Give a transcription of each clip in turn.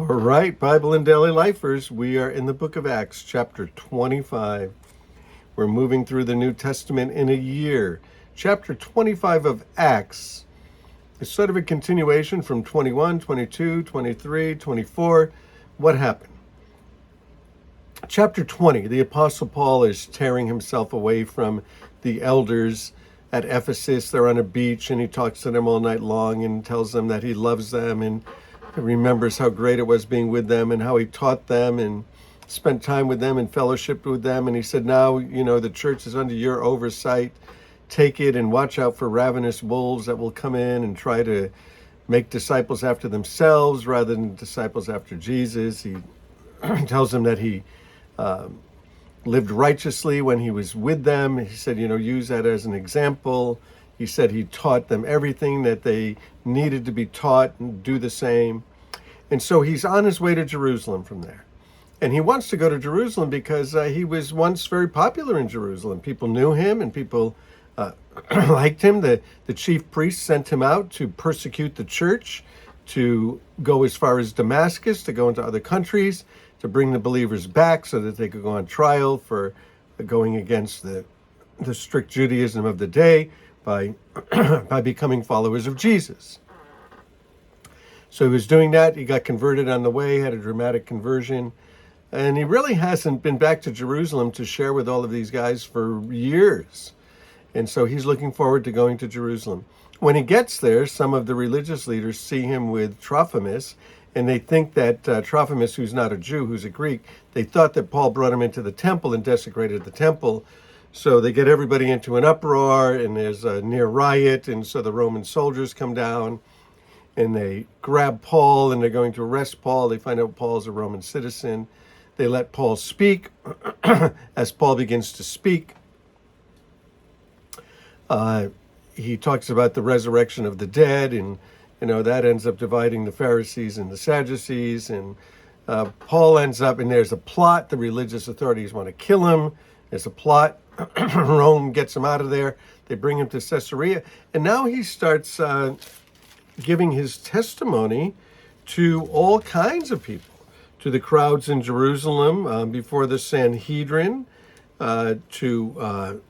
All right, Bible and Daily Lifers, we are in the book of Acts, chapter 25. We're moving through the New Testament in a year. Chapter 25 of Acts is sort of a continuation from 21, 22, 23, 24. What happened? Chapter 20, the Apostle Paul is tearing himself away from the elders at Ephesus. They're on a beach and he talks to them all night long and tells them that he loves them and remembers how great it was being with them and how he taught them and spent time with them and fellowshiped with them. And he said, now, the church is under your oversight. Take it and watch out for ravenous wolves that will come in and try to make disciples after themselves rather than disciples after Jesus. He tells them that he lived righteously when he was with them. He said, use that as an example. He said he taught them everything that they needed to be taught and do the same. And so he's on his way to Jerusalem from there. And he wants to go to Jerusalem because he was once very popular in Jerusalem. People knew him and people liked him. The chief priest sent him out to persecute the church, to go as far as Damascus, to go into other countries, to bring the believers back so that they could go on trial for going against the strict Judaism of the day by becoming followers of Jesus. So he was doing that. He got converted on the way, had a dramatic conversion. And he really hasn't been back to Jerusalem to share with all of these guys for years. And so he's looking forward to going to Jerusalem. When he gets there, some of the religious leaders see him with Trophimus, and they think that Trophimus, who's not a Jew, who's a Greek, they thought that Paul brought him into the temple and desecrated the temple. So they get everybody into an uproar, and there's a near riot, and so the Roman soldiers come down, and they grab Paul, and they're going to arrest Paul. They find out Paul's a Roman citizen. They let Paul speak. As Paul begins to speak, he talks about the resurrection of the dead, and that ends up dividing the Pharisees and the Sadducees, and Paul ends up, and there's a plot. The religious authorities want to kill him. There's a plot. Rome gets him out of there. They bring him to Caesarea, and now he starts giving his testimony to all kinds of people, to the crowds in Jerusalem, before the Sanhedrin, to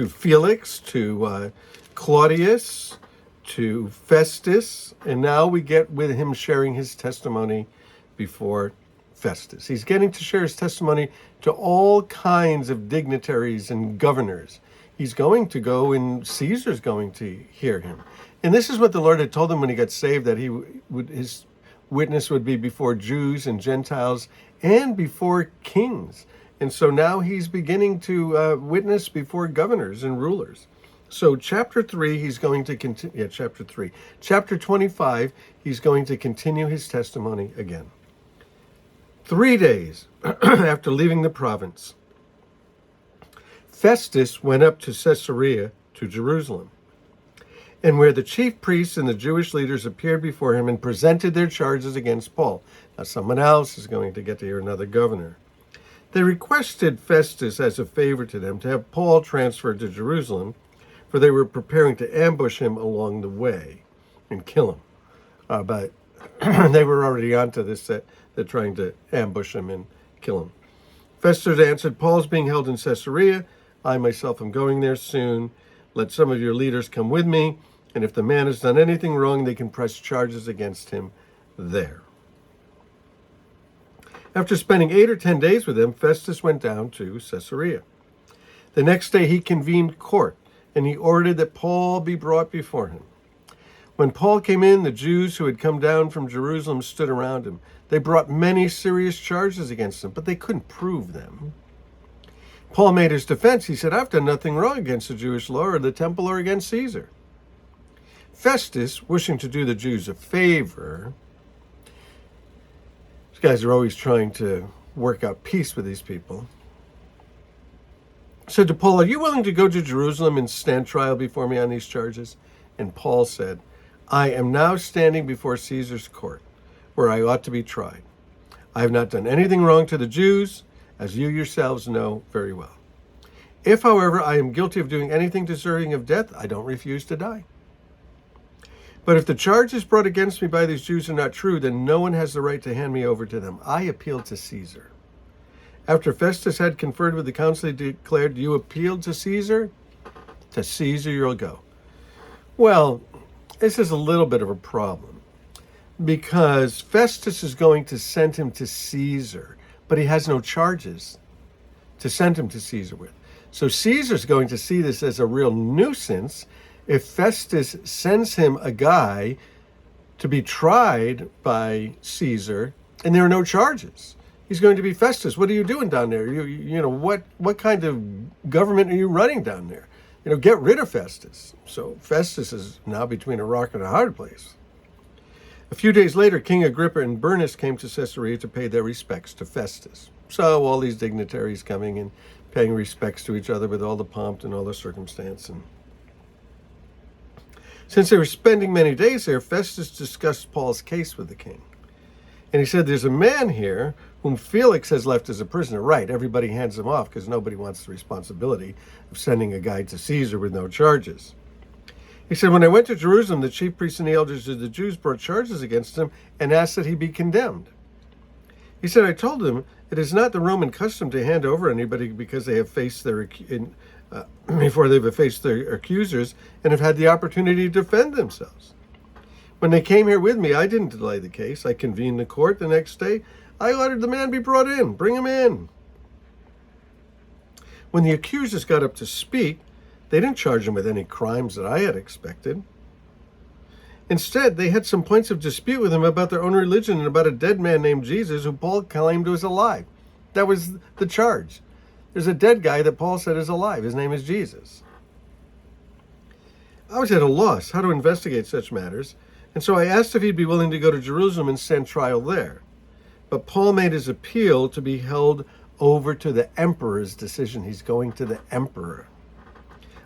Felix, to Claudius, to Festus, and now we get with him sharing his testimony before Festus. He's getting to share his testimony to all kinds of dignitaries and governors. He's going to go, and Caesar's going to hear him. And this is what the Lord had told him when he got saved, that his witness would be before Jews and Gentiles and before kings. And so now he's beginning to witness before governors and rulers. So chapter 3, he's going to continue. Chapter 3. Chapter 25, he's going to continue his testimony again. 3 days after leaving the province, Festus went up to Caesarea, to Jerusalem, and where the chief priests and the Jewish leaders appeared before him and presented their charges against Paul. Now someone else is going to get to hear another governor. They requested Festus as a favor to them to have Paul transferred to Jerusalem, for they were preparing to ambush him along the way and kill him. But they were already onto this, that they're trying to ambush him and kill him. Festus answered, Paul's being held in Caesarea. I myself am going there soon. Let some of your leaders come with me, and if the man has done anything wrong, they can press charges against him there. After spending 8 or 10 days with him, Festus went down to Caesarea. The next day he convened court, and he ordered that Paul be brought before him. When Paul came in, the Jews who had come down from Jerusalem stood around him. They brought many serious charges against him, but they couldn't prove them. Paul made his defense. He said, I've done nothing wrong against the Jewish law or the temple or against Caesar. Festus, wishing to do the Jews a favor, these guys are always trying to work out peace with these people, said to Paul, are you willing to go to Jerusalem and stand trial before me on these charges? And Paul said, I am now standing before Caesar's court, where I ought to be tried. I have not done anything wrong to the Jews, as you yourselves know very well. If, however, I am guilty of doing anything deserving of death, I don't refuse to die. But if the charges brought against me by these Jews are not true, then no one has the right to hand me over to them. I appeal to Caesar." After Festus had conferred with the council, he declared, "You appealed to Caesar? To Caesar you'll go." Well, this is a little bit of a problem, because Festus is going to send him to Caesar, but he has no charges to send him to Caesar with. So Caesar's going to see this as a real nuisance if Festus sends him a guy to be tried by Caesar and there are no charges. He's going to be, "Festus, what are you doing down there? What kind of government are you running down there? Get rid of Festus." So Festus is now between a rock and a hard place. A few days later, King Agrippa and Bernice came to Caesarea to pay their respects to Festus. So all these dignitaries coming and paying respects to each other with all the pomp and all the circumstance. And since they were spending many days there, Festus discussed Paul's case with the king. And he said, "There's a man here whom Felix has left as a prisoner." Right, everybody hands him off because nobody wants the responsibility of sending a guy to Caesar with no charges. He said, "When I went to Jerusalem, the chief priests and the elders of the Jews brought charges against him and asked that he be condemned." He said, "I told them it is not the Roman custom to hand over anybody because they have faced before they've faced their accusers and have had the opportunity to defend themselves. When they came here with me, I didn't delay the case. I convened the court the next day. I ordered the man be brought in. Bring him in." When the accusers got up to speak, they didn't charge him with any crimes that I had expected. Instead, they had some points of dispute with him about their own religion and about a dead man named Jesus who Paul claimed was alive. That was the charge. There's a dead guy that Paul said is alive. His name is Jesus. I was at a loss how to investigate such matters, and so I asked if he'd be willing to go to Jerusalem and stand trial there. But Paul made his appeal to be held over to the emperor's decision. He's going to the emperor.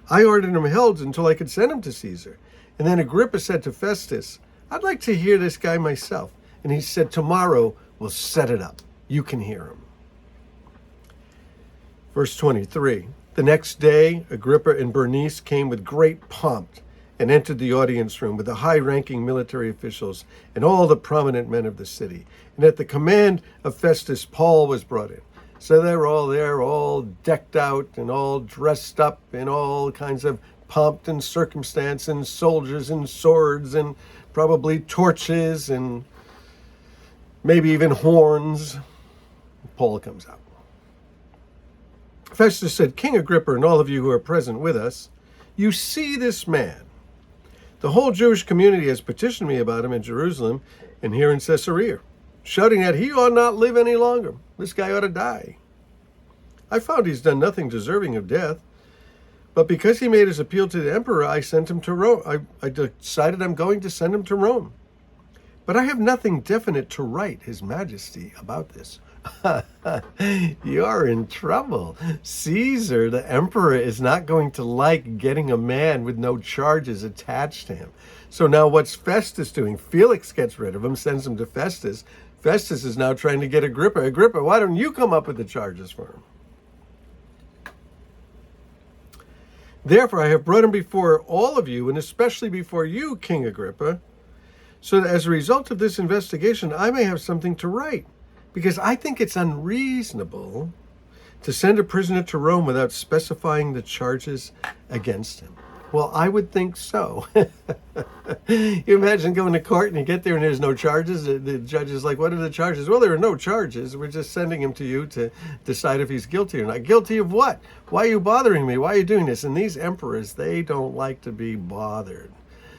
I ordered him held until I could send him to Caesar. And then Agrippa said to Festus, "I'd like to hear this guy myself." And he said, "Tomorrow we'll set it up. You can hear him." Verse 23, the next day, Agrippa and Bernice came with great pomp and entered the audience room with the high-ranking military officials and all the prominent men of the city. And at the command of Festus, Paul was brought in. So they were all there, all decked out and all dressed up in all kinds of pomp and circumstance, and soldiers and swords and probably torches and maybe even horns. Paul comes out. Festus said, "King Agrippa and all of you who are present with us, you see this man. The whole Jewish community has petitioned me about him in Jerusalem and here in Caesarea, shouting that he ought not live any longer. This guy ought to die. I found he's done nothing deserving of death, but because he made his appeal to the emperor, I sent him to Rome. I decided I'm going to send him to Rome. But I have nothing definite to write His Majesty about this." You're in trouble. Caesar, the emperor, is not going to like getting a man with no charges attached to him. So now what's Festus doing? Felix gets rid of him, sends him to Festus. Festus is now trying to get Agrippa. "Agrippa, why don't you come up with the charges for him?" "Therefore, I have brought him before all of you, and especially before you, King Agrippa, so that as a result of this investigation, I may have something to write. Because I think it's unreasonable to send a prisoner to Rome without specifying the charges against him." Well, I would think so. You imagine going to court and you get there and there's no charges. The judge is like, "What are the charges?" "Well, there are no charges. We're just sending him to you to decide if he's guilty or not." "Guilty of what? Why are you bothering me? Why are you doing this?" And these emperors, they don't like to be bothered.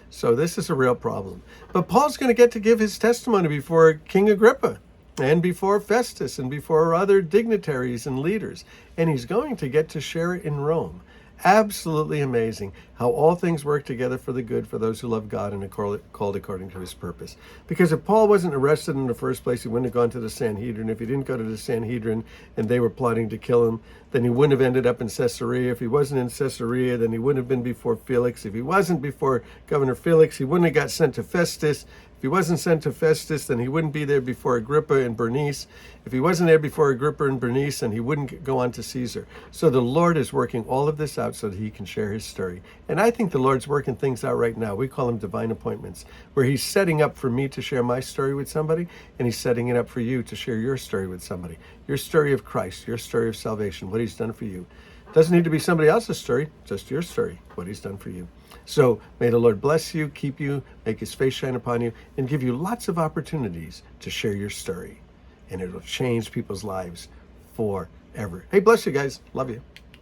So this is a real problem. But Paul's going to get to give his testimony before King Agrippa and before Festus and before other dignitaries and leaders. And he's going to get to share it in Rome. Absolutely amazing how all things work together for the good for those who love God and are called according to his purpose. Because if Paul wasn't arrested in the first place, he wouldn't have gone to the Sanhedrin. If he didn't go to the Sanhedrin and they were plotting to kill him, then he wouldn't have ended up in Caesarea. If he wasn't in Caesarea, then he wouldn't have been before Felix. If he wasn't before Governor Felix, he wouldn't have got sent to Festus. If he wasn't sent to Festus, then he wouldn't be there before Agrippa and Bernice. If he wasn't there before Agrippa and Bernice, then he wouldn't go on to Caesar. So the Lord is working all of this out so that he can share his story. And I think the Lord's working things out right now. We call them divine appointments, where he's setting up for me to share my story with somebody, and he's setting it up for you to share your story with somebody. Your story of Christ, your story of salvation, what he's done for you. Doesn't need to be somebody else's story, just your story, what he's done for you. So may the Lord bless you, keep you, make his face shine upon you, and give you lots of opportunities to share your story. And it'll change people's lives forever. Hey, bless you guys. Love you.